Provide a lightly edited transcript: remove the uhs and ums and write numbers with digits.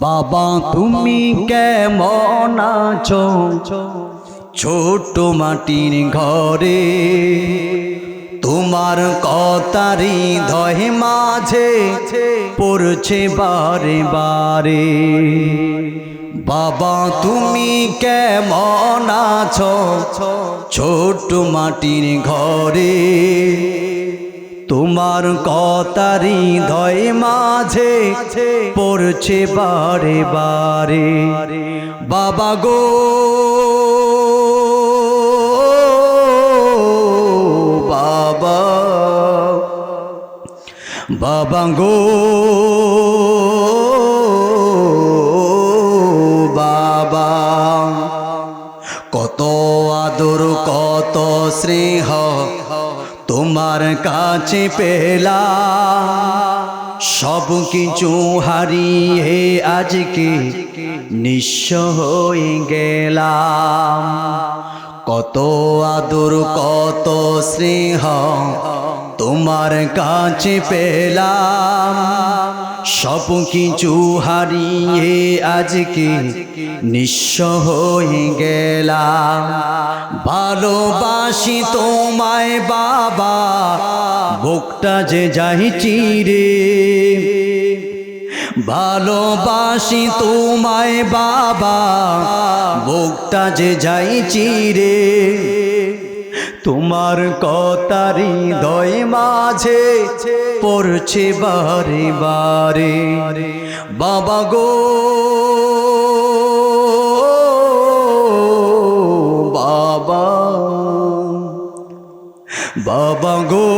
বাবা তুমি কেমন আছো ছোট মাটির ঘরে, তোমার কথারি হৃদয় মাঝে পড়ছে বারে বারে। বাবা তুমি কেমন আছো ছোট মাটির ঘরে, তোমার কথারি হৃদয় মাঝে পড়ছে বারে বারে। বাবা গো বাবা, বাবা গো বাবা, কত আদর কত স্নেহ তোমার কাছে পেলাম, সব কিছু হারিয়ে আজকে নিঃস্ব হয়ে গেলাম। কত আদর কত স্নেহ তোমার কাছে পেলাম, সব কিছু হারিয়ে আজকে নিঃস্ব হয়ে গেলাম। ভালোবাসি তোমায় বাবা, বুকটা যে যাই চিরে, ভালোবাসি তোমায় বাবা, বুকটা যে যাই চিরে। তোমার কথারি হৃদয় মাঝে পড়ছে বারে বারে। বাবা গো বাবা, বাবা গো